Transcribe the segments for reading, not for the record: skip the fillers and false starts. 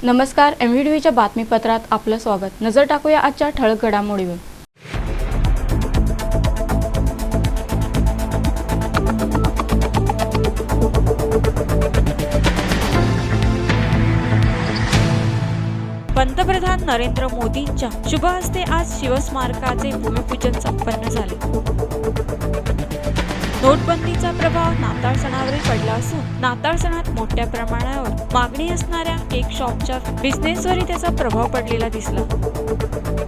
नमस्कार, MVDVच्या बातमीपत्रात आपलं स्वागत। नजर टाकूया आजच्या ठळक घडामोडीवर। पंतप्रधान नरेंद्र मोदींच्या शुभ हस्ते आज शिवस्मारकाचे भूमिपूजन संपन्न झाले। नोटबंदीचा प्रभाव नाताळ सणावरही पडला असून नाताळ सणात मोठ्या प्रमाणावर मागणी असणाऱ्या केक शॉपच्या बिझनेसवरही त्याचा प्रभाव पडलेला दिसला।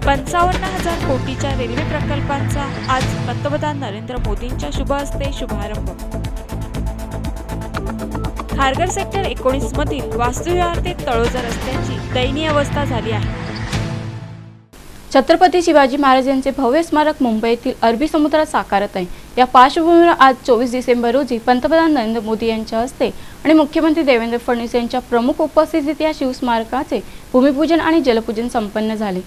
55,000 कोटीच्या रेल्वे प्रकल्पांचा आज पंतप्रधान नरेंद्र मोदींच्या शुभ हस्ते शुभारंभ। खारघर सेक्टर 19 मधील वास्तुविहार ते तळोजा रस्त्याची दयनीय अवस्था झाली आहे। छत्रपती शिवाजी महाराज यांचे भव्य स्मारक मुंबईतील अरबी समुद्रात साकारत आहे। या पार्श्वभूमीवर आज 24 डिसेंबर रोजी पंतप्रधान नरेंद्र मोदी यांच्या हस्ते आणि मुख्यमंत्री देवेंद्र फडणवीस यांच्या प्रमुख उपस्थितीत या शिवस्मारकाचे भूमिपूजन आणि जलपूजन संपन्न झाले।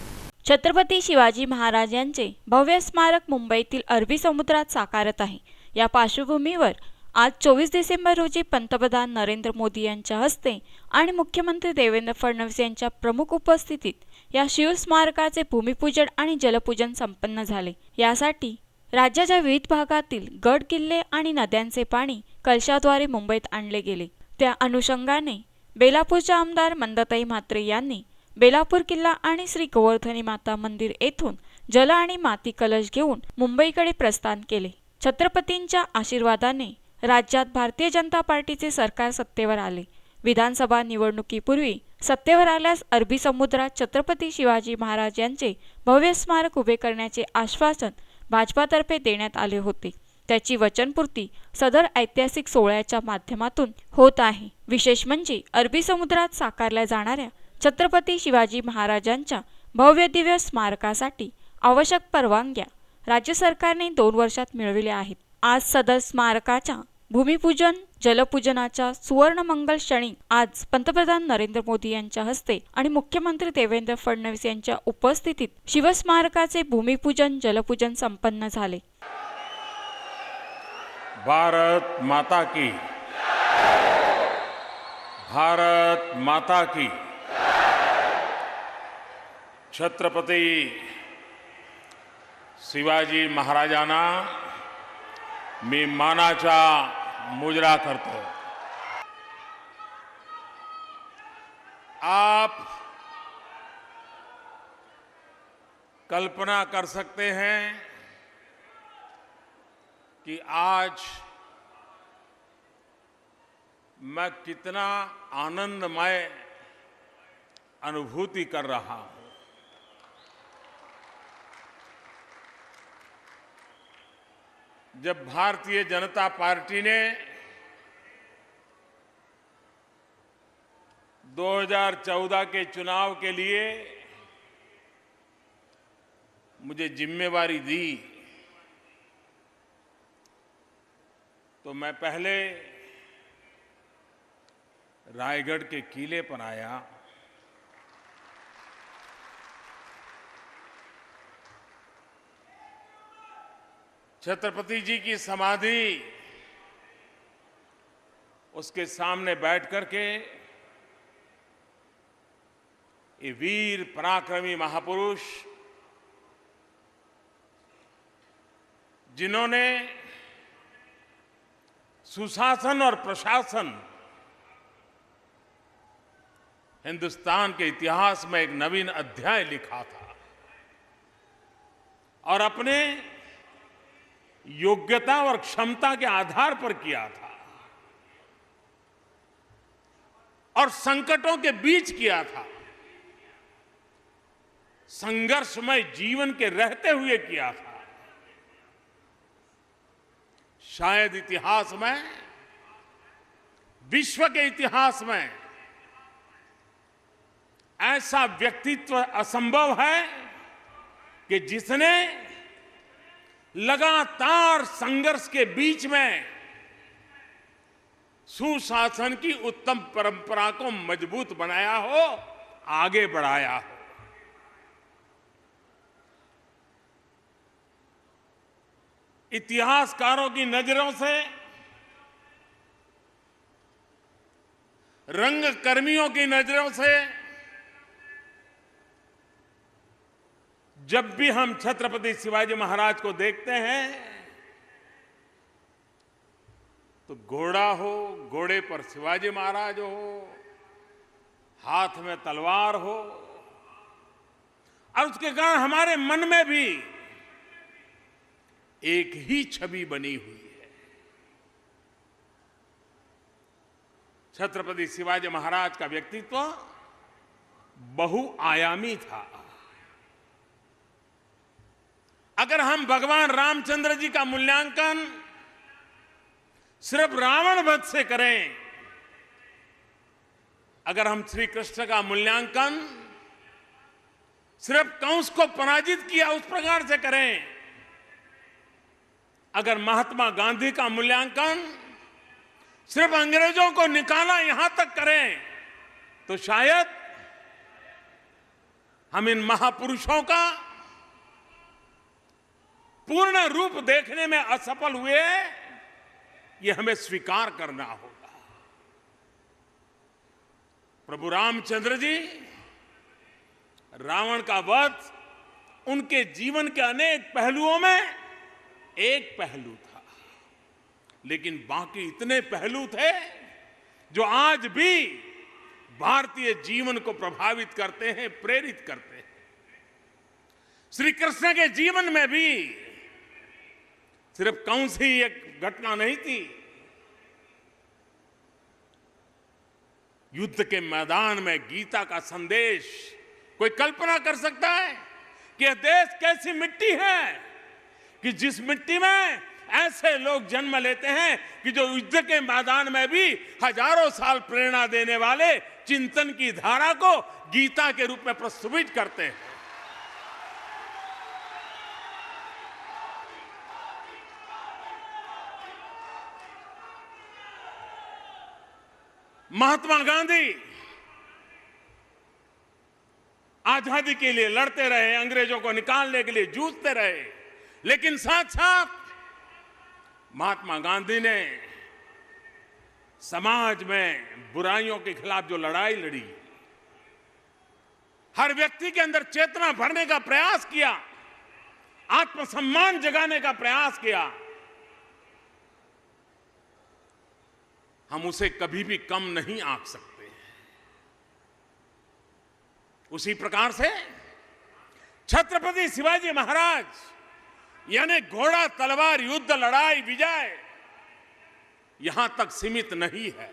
छत्रपती शिवाजी महाराज यांचे भव्य स्मारक मुंबईतील अरबी समुद्रात साकारत आहे। या पार्श्वभूमीवर आज 24 डिसेंबर रोजी पंतप्रधान नरेंद्र मोदी यांच्या हस्ते आणि मुख्यमंत्री देवेंद्र फडणवीस यांच्या प्रमुख उपस्थितीत या शिवस्मारकाचे भूमिपूजन आणि जलपूजन संपन्न झाले। यासाठी राज्याच्या विविध भागातील गड किल्ले आणि नद्यांचे पाणी कलशाद्वारे मुंबईत आणले गेले। त्या अनुषंगाने बेलापूरच्या आमदार मंदाताई म्हात्रे यांनी बेलापूर किल्ला आणि श्री गोवर्धनी माता मंदिर येथून जल आणि माती कलश घेऊन मुंबईकडे प्रस्थान केले। छत्रपतींच्या आशीर्वादाने राज्यात भारतीय जनता पार्टीचे सरकार सत्तेवर आले। विधानसभा निवडणुकीपूर्वी सत्तेवर आल्यास अरबी समुद्रात छत्रपती शिवाजी महाराज यांचे भव्य स्मारक उभे करण्याचे आश्वासन भाजपातर्फे देण्यात आले होते। त्याची वचनपूर्ती सदर ऐतिहासिक सोहळ्याच्या माध्यमातून होत आहे। विशेष म्हणजे अरबी समुद्रात साकारल्या जाणाऱ्या छत्रपती शिवाजी महाराजांच्या भव्य दिव्य स्मारकासाठी आवश्यक परवानग्या राज्य सरकारने 2 वर्षात मिळविल्या आहेत। आज सदर स्मारकाच्या भूमिपूजन जलपूजनाच्या सुवर्णमंगल क्षणी आज पंतप्रधान नरेंद्र मोदी यांच्या हस्ते आणि मुख्यमंत्री देवेंद्र फडणवीस यांच्या उपस्थितीत शिवस्मारकाचे भूमिपूजन जलपूजन संपन्न झाले। भारत माता की, भारत माता की। छत्रपती शिवाजी महाराजांना मी मानाचा मुजरा करतो। आप कल्पना कर सकते हैं कि आज मैं कितना आनंदमय अनुभूति कर रहा हूं। जब भारतीय जनता पार्टी ने 2014 के चुनाव के लिए मुझे जिम्मेवारी दी तो मैं पहले रायगढ़ के किले पर आया। छत्रपति जी की समाधि उसके सामने बैठ करके ये वीर पराक्रमी महापुरुष जिन्होंने सुशासन और प्रशासन हिंदुस्तान के इतिहास में एक नवीन अध्याय लिखा था और अपने योग्यता और क्षमता के आधार पर किया था और संकटों के बीच किया था, संघर्षमय जीवन के रहते हुए किया था। शायद इतिहास में, विश्व के इतिहास में ऐसा व्यक्तित्व असंभव है कि जिसने लगातार संघर्ष के बीच में सुशासन की उत्तम परंपरा को मजबूत बनाया हो, आगे बढ़ाया हो। इतिहासकारों की नजरों से, रंग कर्मियों की नजरों से जब भी हम छत्रपति शिवाजी महाराज को देखते हैं तो घोड़ा हो, घोड़े पर शिवाजी महाराज हो, हाथ में तलवार हो, और उसके कारण हमारे मन में भी एक ही छवि बनी हुई है। छत्रपति शिवाजी महाराज का व्यक्तित्व बहुआयामी था। अगर हम भगवान रामचंद्र जी का मूल्यांकन सिर्फ रावण वध से करें, अगर हम श्री कृष्ण का मूल्यांकन सिर्फ कंस को पराजित किया उस प्रकार से करें, अगर महात्मा गांधी का मूल्यांकन सिर्फ अंग्रेजों को निकाला यहां तक करें, तो शायद हम इन महापुरुषों का पूर्ण रूप देखने में असफल हुए, ये हमें स्वीकार करना होगा। प्रभु रामचंद्र जी, रावण का वध उनके जीवन के अनेक पहलुओं में एक पहलू था, लेकिन बाकी इतने पहलू थे जो आज भी भारतीय जीवन को प्रभावित करते हैं, प्रेरित करते हैं। श्री कृष्ण के जीवन में भी सिर्फ कंस ही एक घटना नहीं थी। युद्ध के मैदान में गीता का संदेश, कोई कल्पना कर सकता है कि यह देश कैसी मिट्टी है कि जिस मिट्टी में ऐसे लोग जन्म लेते हैं कि जो युद्ध के मैदान में भी हजारों साल प्रेरणा देने वाले चिंतन की धारा को गीता के रूप में प्रस्तुत करते हैं। महात्मा गांधी आजादी के लिए लड़ते रहे, अंग्रेजों को निकालने के लिए जूझते रहे, लेकिन साथ साथ महात्मा गांधी ने समाज में बुराइयों के खिलाफ जो लड़ाई लड़ी, हर व्यक्ति के अंदर चेतना भरने का प्रयास किया, आत्मसम्मान जगाने का प्रयास किया, हम उसे कभी भी कम नहीं आंक सकते। उसी प्रकार से छत्रपति शिवाजी महाराज यानी घोड़ा, तलवार, युद्ध, लड़ाई, विजय यहां तक सीमित नहीं है।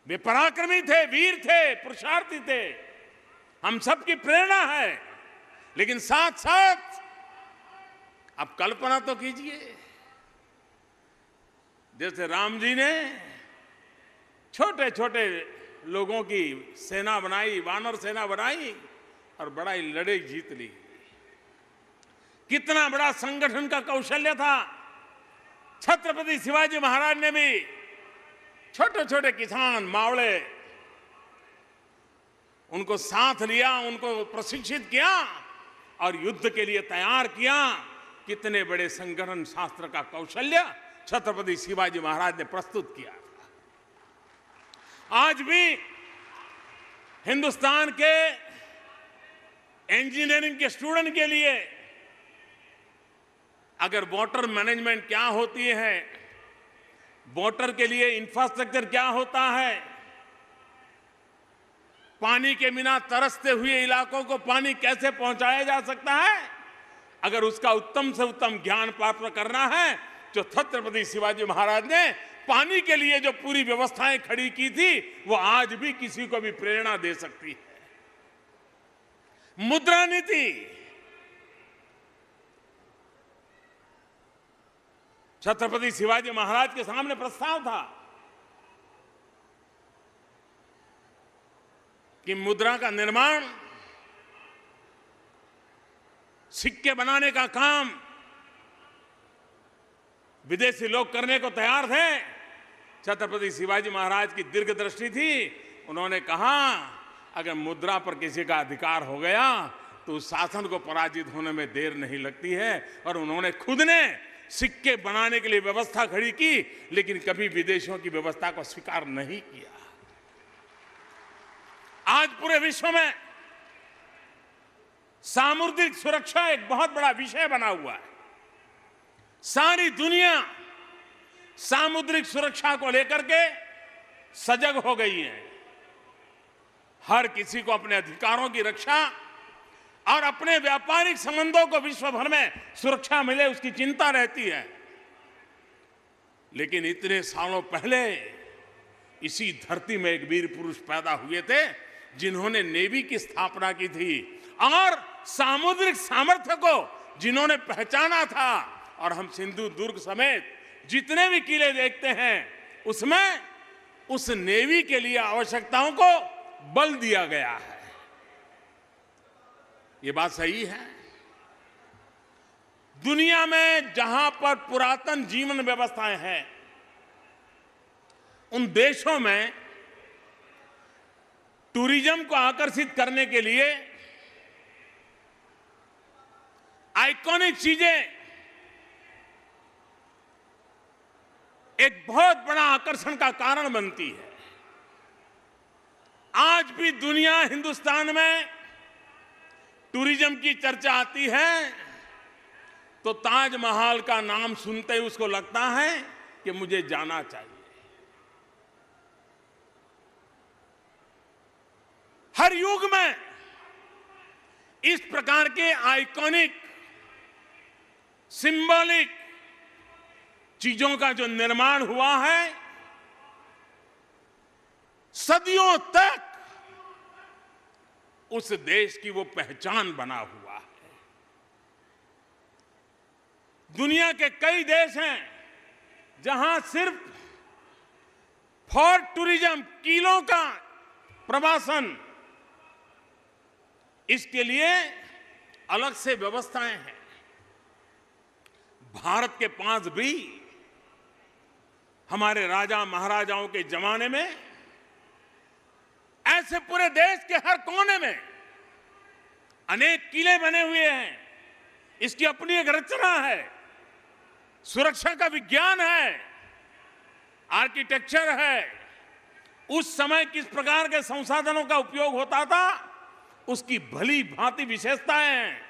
वे पराक्रमी थे, वीर थे, पुरुषार्थी थे, हम सबकी प्रेरणा है। लेकिन साथ साथ आप कल्पना तो कीजिए, जैसे राम जी ने छोटे छोटे लोगों की सेना बनाई, वानर सेना बनाई और बड़ा ही लड़ाई जीत ली। कितना बड़ा संगठन का कौशल्य था। छत्रपति शिवाजी महाराज ने भी छोटे छोटे किसान, मावड़े, उनको साथ लिया, उनको प्रशिक्षित किया और युद्ध के लिए तैयार किया। कितने बड़े संगठन शास्त्र का कौशल्य छत्रपति शिवाजी महाराज ने प्रस्तुत किया। आज भी हिंदुस्तान के इंजीनियरिंग के स्टूडेंट के लिए अगर वाटर मैनेजमेंट क्या होती है, वाटर के लिए इंफ्रास्ट्रक्चर क्या होता है, पानी के बिना तरसते हुए इलाकों को पानी कैसे पहुंचाया जा सकता है, अगर उसका उत्तम से उत्तम ज्ञान प्राप्त करना है, जो छत्रपति शिवाजी महाराज ने पानी के लिए जो पूरी व्यवस्थाएं खड़ी की थी, वो आज भी किसी को भी प्रेरणा दे सकती है। मुद्रा नीति, छत्रपति शिवाजी महाराज के सामने प्रस्ताव था कि मुद्रा का निर्माण, सिक्के बनाने का काम विदेशी लोग करने को तैयार थे। छत्रपति शिवाजी महाराज की दीर्घ दृष्टि थी। उन्होंने कहा अगर मुद्रा पर किसी का अधिकार हो गया तो उस शासन को पराजित होने में देर नहीं लगती है। और उन्होंने खुद ने सिक्के बनाने के लिए व्यवस्था खड़ी की, लेकिन कभी विदेशियों की व्यवस्था को स्वीकार नहीं किया। आज पूरे विश्व में सामुद्रिक सुरक्षा एक बहुत बड़ा विषय बना हुआ है। सारी दुनिया सामुद्रिक सुरक्षा को लेकर के सजग हो गई है। हर किसी को अपने अधिकारों की रक्षा और अपने व्यापारिक संबंधों को विश्व भर में सुरक्षा मिले, उसकी चिंता रहती है। लेकिन इतने सालों पहले इसी धरती में एक वीर पुरुष पैदा हुए थे जिन्होंने नेवी की स्थापना की थी और सामुद्रिक सामर्थ्य को जिन्होंने पहचाना था। और हम सिंधु दुर्ग समेत जितने भी किले देखते हैं उसमें उस नेवी के लिए आवश्यकताओं को बल दिया गया है। ये बात सही है। दुनिया में जहां पर पुरातन जीवन व्यवस्थाएं हैं उन देशों में टूरिज्म को आकर्षित करने के लिए आइकॉनिक चीजें एक बहुत बड़ा आकर्षण का कारण बनती है। आज भी दुनिया हिंदुस्तान में टूरिज्म की चर्चा आती है तो ताजमहल का नाम सुनते ही उसको लगता है कि मुझे जाना चाहिए। हर युग में इस प्रकार के आइकॉनिक सिंबॉलिक चीजों का जो निर्माण हुआ है सदियों तक उस देश की वो पहचान बना हुआ है। दुनिया के कई देश हैं जहां सिर्फ फॉर टूरिज्म किलों का प्रवासन, इसके लिए अलग से व्यवस्थाएं हैं। भारत के पास भी हमारे राजा महाराजाओं के जमाने में ऐसे पूरे देश के हर कोने में अनेक किले बने हुए हैं। इसकी अपनी एक रचना है, सुरक्षा का विज्ञान है, आर्किटेक्चर है। उस समय किस प्रकार के संसाधनों का उपयोग होता था उसकी भली भांति विशेषताएं हैं।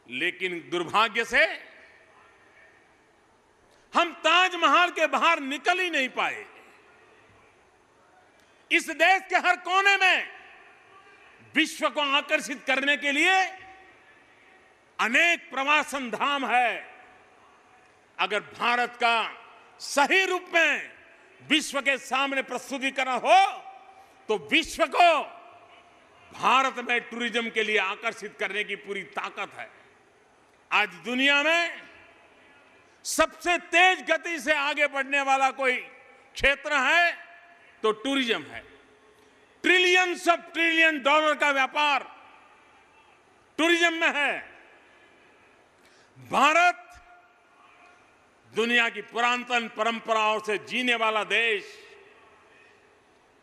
लेकिन दुर्भाग्य से हम ताजमहल के बाहर निकल ही नहीं पाए। इस देश के हर कोने में विश्व को आकर्षित करने के लिए अनेक प्रवासन धाम है। अगर भारत का सही रूप में विश्व के सामने प्रस्तुतिकरण हो तो विश्व को भारत में टूरिज्म के लिए आकर्षित करने की पूरी ताकत है। आज दुनिया में सबसे तेज गति से आगे बढ़ने वाला कोई क्षेत्र है तो टूरिज्म है। ट्रिलियंस ऑफ ट्रिलियन डॉलर का व्यापार टूरिज्म में है। भारत दुनिया की पुरातन परंपराओं से जीने वाला देश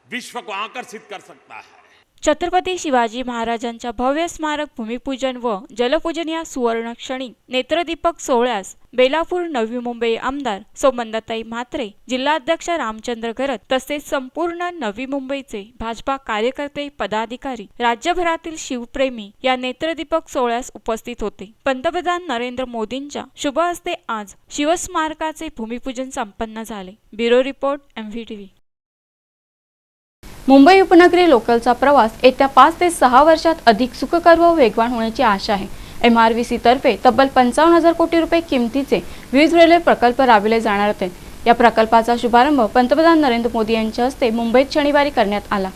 विश्व को आकर्षित कर सकता है। छत्रपती शिवाजी महाराजांच्या भव्य स्मारक भूमिपूजन व जलपूजन या सुवर्ण क्षणी नेत्रदीपक सोहळ्यास बेलापूर नवी मुंबई आमदार सौमंदाताई म्हात्रे, जिल्हाध्यक्ष रामचंद्र घरत तसेच संपूर्ण नवी मुंबईचे भाजपा कार्यकर्ते, पदाधिकारी, राज्यभरातील शिवप्रेमी या नेत्रदीपक सोहळ्यास उपस्थित होते। पंतप्रधान नरेंद्र मोदींच्या शुभ हस्ते आज शिवस्मारकाचे भूमिपूजन संपन्न झाले। Bureau report MVTV। मुंबई उपनगरी लोकलचा प्रवास येत्या 5 ते 6 वर्षात अधिक सुखकर व वेगवान होण्याची आशा आहे। MRVC तर्फे तब्बल 55,000 कोटी रुपये किमतीचे विविध रेल्वे प्रकल्प राबविले जाणार आहेत। या प्रकल्पाचा शुभारंभ पंतप्रधान नरेंद्र मोदी यांच्या हस्ते मुंबईत शनिवारी करण्यात आला।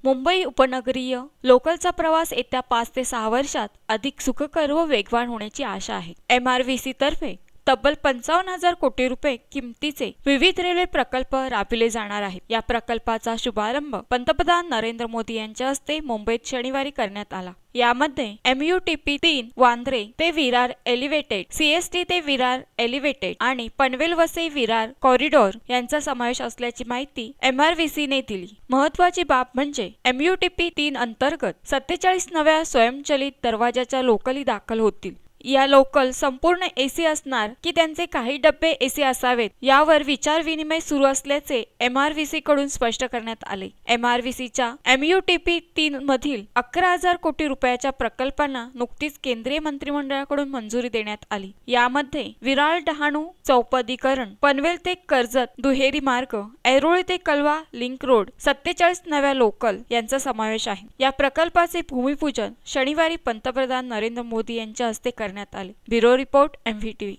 मुंबई उपनगरीय लोकलचा प्रवास येत्या 5 ते 6 वर्षात अधिक सुखकर व वेगवान होण्याची आशा आहे। MRVC तर्फे तब्बल 55,000 कोटी रुपये किमतीचे विविध रेल्वे प्रकल्प राबविले जाणार आहेत। या प्रकल्पाचा शुभारंभ पंतप्रधान नरेंद्र मोदी यांच्या हस्ते मुंबईत शनिवारी करण्यात आला। यामध्ये MUTP 3 वांद्रे ते विरार एलिव्हेटेड, CST ते विरार एलिव्हेटेड आणि पनवेल वसई विरार कॉरिडॉर यांचा समावेश असल्याची माहिती MRVC ने दिली। महत्त्वाची बाब म्हणजे MUTP 3 अंतर्गत 47 नव्या स्वयंचलित दरवाजाच्या लोकली दाखल होतील। या लोकल संपूर्ण एसी असणार की त्यांचे काही डब्बे एसी असावेत यावर विचारविनिमय सुरू असल्याचे MRVC कडून स्पष्ट करण्यात आले। MRVCच्या MUTP 3 मधील 11,000 कोटी रुपयाच्या प्रकल्पांना नुकतीच केंद्रीय मंत्रिमंडळाकडून मंजुरी देण्यात आली। यामध्ये विरार डहाणू चौपदीकरण, पनवेल ते कर्जत दुहेरी मार्ग, ऐरोली ते कलवा लिंक रोड, 47 नव्या लोकल यांचा समावेश आहे। या प्रकल्पाचे भूमिपूजन शनिवारी पंतप्रधान नरेंद्र मोदी यांच्या हस्ते करण्यात आले। Bureau report MVTV।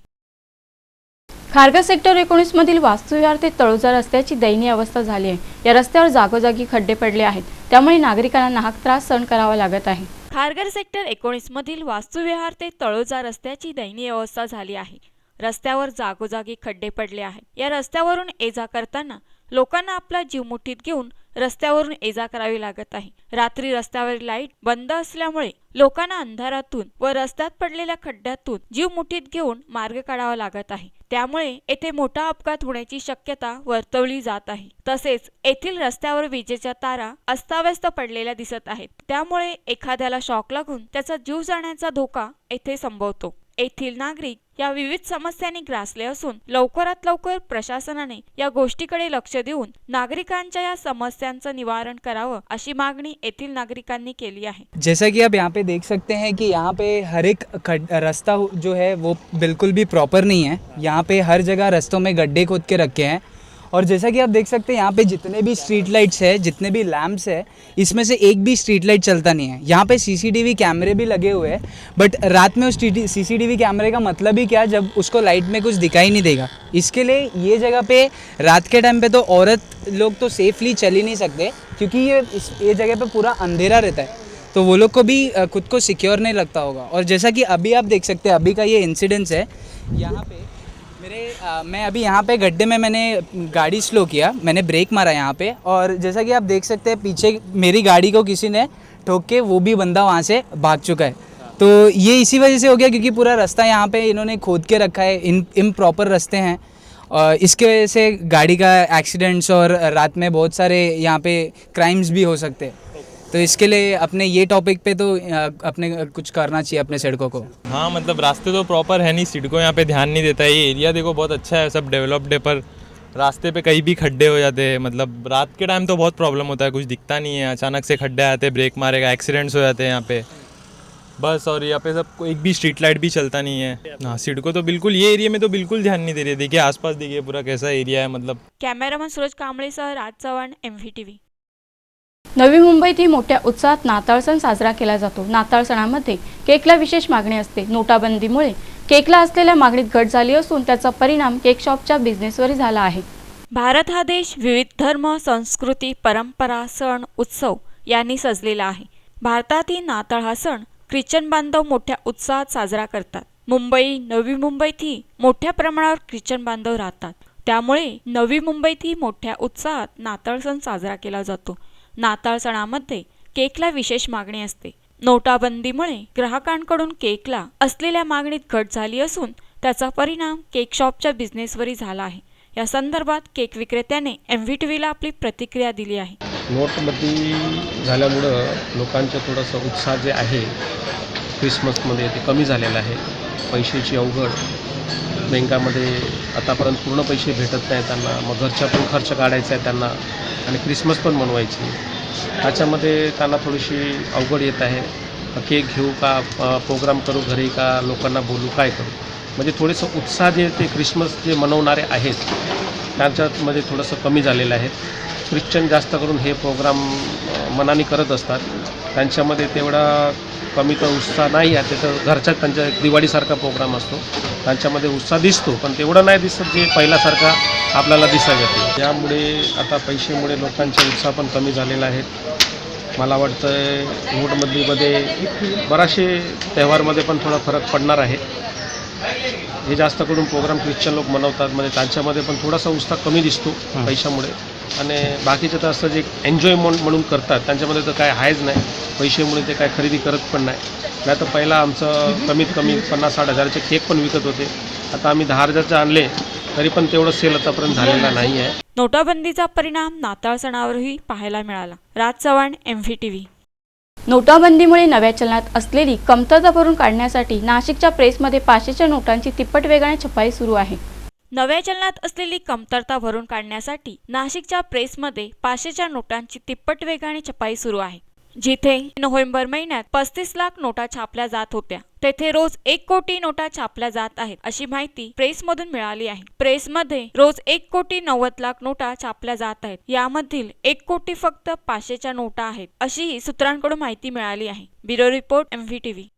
Kharghar sector 19 मधील वास्तुविहार ते तळोजा रस्त्याची दयनीय अवस्था झाली आहे। या रस्त्यावर जागोजागी खड्डे पडले आहेत, त्यामुळे नागरिकांना नाहक त्रास सहन करावा लागत आहे। खारघर सेक्टर 19 मधील वास्तुविहार ते तळोजा रस्त्याची दयनीय अवस्था झाली आहे। रस्त्यावर जागोजागी खड्डे पडले आहेत। या रस्त्यावरून ये-जा करताना लोकांना आपला जीव मुठीत घेऊन रस्त्यावरून ये-जा करावी लागत आहे। रात्री रस्त्यावरील लाईट बंद असल्यामुळे लोकांना अंधारातून व रस्त्यात पडलेल्या खड्ड्यातून जीव मुठीत घेऊन मार्ग काढावा लागत आहे। त्यामुळे येथे मोठा अपघात होण्याची शक्यता वर्तवली जात आहे। तसेच येथील रस्त्यावर विजेच्या तारा अस्ताव्यस्त पडलेल्या दिसत आहेत, त्यामुळे एखाद्याला शॉक लागून त्याचा जीव जाण्याचा धोका येथे संभवतो। येथील नागरिक या विविध समस्यांनी ग्रासले असून लवकरात लवकर प्रशासनाने या गोष्टीकडे लक्ष देऊन नागरिकांच्या या समस्यांचं निवारण करावं अशी मागणी येथील नागरिकांनी केली आहे। जैसा कि आप यहाँ पे देख सकते हैं कि यहाँ पे हर एक रास्ता जो है वो बिल्कुल भी प्रॉपर नहीं है। यहाँ पे हर जगह रास्तों में गड्ढे खोद के रखे हैं और जैसा कि आप देख सकते हैं यहाँ पे जितने भी स्ट्रीट लाइट्स है, जितने भी लैंप्स है, इसमें से एक भी स्ट्रीट लाइट चलता नहीं है। यहाँ पे CCTV कैमरे भी लगे हुए हैं, बट रात में उस CCTV कैमरे का मतलब ही क्या जब उसको लाइट में कुछ दिखाई नहीं देगा। इसके लिए ये जगह पे रात के टाइम पे तो औरत लोग तो सेफली चल ही नहीं सकते, क्योंकि ये जगह पे पूरा अंधेरा रहता है, तो वो लोग को भी खुद को सिक्योर नहीं लगता होगा। और जैसा कि अभी आप देख सकते हैं, अभी का ये इंसिडेंस है यहाँ पे मैं अभी यहाँ पे गड्ढे में मैंने गाड़ी स्लो किया, मैंने ब्रेक मारा यहाँ पे, और जैसा कि आप देख सकते हैं पीछे मेरी गाड़ी को किसी ने ठोक के वो भी बंदा वहाँ से भाग चुका है। तो ये इसी वजह से हो गया क्योंकि पूरा रास्ता यहाँ पे इन्होंने खोद के रखा है, इम्प्रॉपर रास्ते हैं, और इसके वजह से गाड़ी का एक्सीडेंट्स और रात में बहुत सारे यहाँ पे क्राइम्स भी हो सकते हैं। तो इसके लिए अपने ये टॉपिक पे तो अपने कुछ करना चाहिए अपने सड़कों को। हाँ, मतलब रास्ते तो प्रॉपर है नहीं, सिडको यहाँ पे ध्यान नहीं देता है। ये एरिया देखो बहुत अच्छा है, सब डेवलप्ड है, पर रास्ते पे कहीं भी खड्डे हो जाते हैं। मतलब रात के टाइम तो बहुत प्रॉब्लम होता है, कुछ दिखता नहीं है, अचानक से खड्डे आते हैं, ब्रेक मारेगा, एक्सीडेंट्स हो जाते हैं यहाँ पे बस। और यहाँ पे सब एक भी स्ट्रीट लाइट भी चलता नहीं है। हाँ, सिडको तो बिल्कुल ये एरिया में तो बिल्कुल ध्यान नहीं दे रही है। देखिए आसपास देखिए पूरा कैसा एरिया है। मतलब कॅमेरामन सूरज कांबळेसह राज चव्हाण, MVTV। नवी मुंबईतही मोठ्या उत्साहात नाताळ सण साजरा केला जातो। नाताळ सणामध्ये केकला विशेष मागणी असते। नोटाबंदीमुळे केकला असलेल्या मागणीत घट झाली असून त्याचा परिणाम केक शॉपच्या बिझनेसवर झाला आहे। भारत हा देश विविध धर्म, संस्कृती, परंपरा, सण, उत्सव यांनी सजलेला आहे। भारतातील नाताळ हा सण ख्रिश्चन बांधव मोठ्या उत्साहात साजरा करतात। मुंबई, नवी मुंबईतही मोठ्या प्रमाणावर ख्रिश्चन बांधव राहतात, त्यामुळे नवी मुंबईतही मोठ्या उत्साहात नाताळ सण साजरा केला जातो। नाताळ सणामध्ये केकला विशेष मागणी असते। नोटाबंदीमुळे ग्राहकांकडून केकला असलेल्या मागणीत घट झाली असून त्याचा परिणाम केक शॉपच्या बिझनेसवरही झाला आहे। या संदर्भात केक विक्रेत्याने MVTVला आपली प्रतिक्रिया दिली आहे। नोटबंदी झाल्यामुळं लोकांचं थोडंसं उत्साह जे आहे क्रिसमसमध्ये ते कमी झालेलं आहे। पैशाची अवघड, बँकामध्ये आतापर्यंत पूर्ण पैसे भेटत नाही त्यांना, मग घरच्या पण खर्च काढायचा आहे त्यांना आणि क्रिसमस पण मनवायची, त्याच्यामध्ये त्यांना थोडीशी अवघड येत आहे। केक घेऊ का, प्रोग्राम करू घरी का, लोकांना बोलू, काय करू, म्हणजे थोडंसं उत्साह जे ते क्रिसमस जे मनवणारे आहेत त्यांच्यामध्ये थोडंसं कमी झालेलं आहे। ख्रिश्चन जास्त करून हे प्रोग्राम मनाने करत असतात, त्यांच्यामध्ये तेवढा कमी तर उत्साह नाही आहे। त्याचं घरच्याच त्यांच्या दिवाळीसारखा प्रोग्राम असतो, त्यांच्यामध्ये उत्साह दिसतो, पण तेवढं नाही दिसत जे पहिल्यासारखा आपल्याला दिसायला येते। त्यामुळे आता पैशामुळे लोकांचा उत्साह पण कमी झालेला आहे। मला वाटतं नोटबंदीमध्ये बराचसे त्यौहारमध्ये पण थोडा फरक पडणार आहे। हे जास्त करून प्रोग्राम ख्रिश्चन लोक मनवतात, म्हणजे त्यांच्यामध्ये पण थोडासा उत्साह कमी दिसतो पैशामुळे, आणि बाकीचे तर असं जे एन्जॉय म्हणून करतात त्यांच्यामध्ये तर काय आहेच नाही। पैशामुळे ते काय खरेदी करत पण नाही तर पहिला आमचं कमीत कमी 50-60 हजाराचे केक पण विकत होते, आता आम्ही 10 हजारचे आणले तरी पण तेवढं सेल आतापर्यंत झालेला नाही आहे। नोटाबंदीचा परिणाम नाताळ सणावरही पाहायला मिळाला। राज चव्हाण, MVTV। नोटाबंदीमुळे नव्या चलनात असलेली कमतरता भरून काढण्यासाठी नाशिकच्या प्रेसमध्ये 500च्या नोटांची तिप्पट वेगाने छपाई सुरू आहे. नव्या चलनात असलेली कमतरता भरून काढण्यासाठी नाशिकच्या प्रेसमध्ये 500च्या नोटांची तिप्पट वेगाने छपाई सुरू आहे. जिथे नोव्हेंबर महिन्यात 35 लाख नोटा छापल्या जात होत्या, तेथे रोज 1 कोटी नोटा छापल्या जात आहेत, अशी माहिती प्रेसमधून मिळाली आहे. प्रेसमध्ये रोज 1 कोटी 90 लाख नोटा छापल्या जात आहेत. यामधील 1 कोटी फक्त 500च्या नोटा आहेत, अशीही सूत्रांकडून माहिती मिळाली आहे. Bureau report MVTV.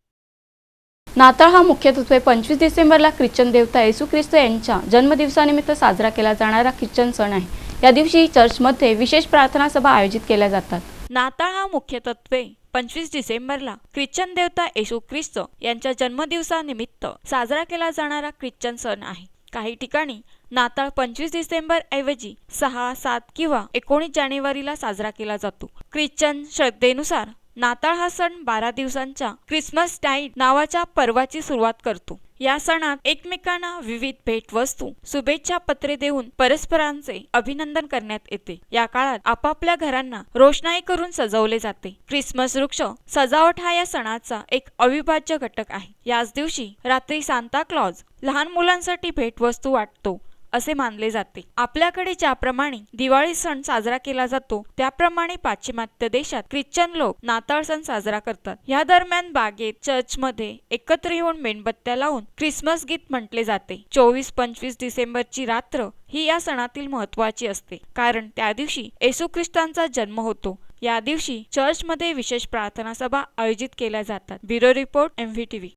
नाताळ हा मुख्यत्वे 25 डिसेंबरला ख्रिश्चन देवता येशू ख्रिस्त यांच्या जन्मदिवसानिमित्त साजरा केला जाणारा ख्रिश्चन सण आहे. या दिवशी चर्चमध्ये विशेष प्रार्थना सभा आयोजित केल्या जातात. नाताळ हा मुख्यत्वे 25 डिसेंबरला ख्रिश्चन देवता येशू ख्रिस्त यांच्या जन्मदिवसानिमित्त साजरा केला जाणारा ख्रिश्चन सण आहे. काही ठिकाणी नाताळ 25 डिसेंबर ऐवजी 6, 7 किंवा 19 जानेवारीला साजरा केला जातो. ख्रिश्चन श्रद्धेनुसार नाताळ हा सण 12 दिवसांच्या ख्रिसमस टाईड नावाच्या पर्वाची सुरुवात करतो. या सणात एकमेकांना विविध भेटवस्तू, शुभेच्छा पत्रे देऊन परस्परांचे अभिनंदन करण्यात येते. या काळात आपापल्या घरांना रोषणाई करून सजवले जाते. ख्रिसमस वृक्ष सजावट हा या सणाचा एक अविभाज्य घटक आहे. याच दिवशी रात्री सांता क्लॉज लहान मुलांसाठी भेटवस्तू वाटतो असे मानले जाते. आपल्याकडे ज्याप्रमाणे दिवाळी सण साजरा केला जातो, त्याप्रमाणे पाश्चिमात्य देशात ख्रिश्चन लोक नाताळ सण साजरा करतात. या दरम्यान बागेत, चर्चमध्ये एकत्र येऊन मेणबत्त्या लावून ख्रिसमस गीत म्हटले जाते. 24-25 डिसेंबरची रात्र ही या सणातील महत्त्वाची असते, कारण त्या दिवशी येशू ख्रिस्तांचा जन्म होतो. या दिवशी चर्चमध्ये विशेष प्रार्थना सभा आयोजित केल्या जातात. Bureau report MVTV.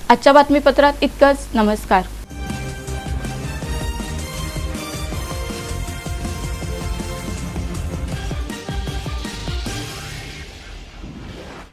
आजच्या बातमीपत्रात इतकंच. नमस्कार.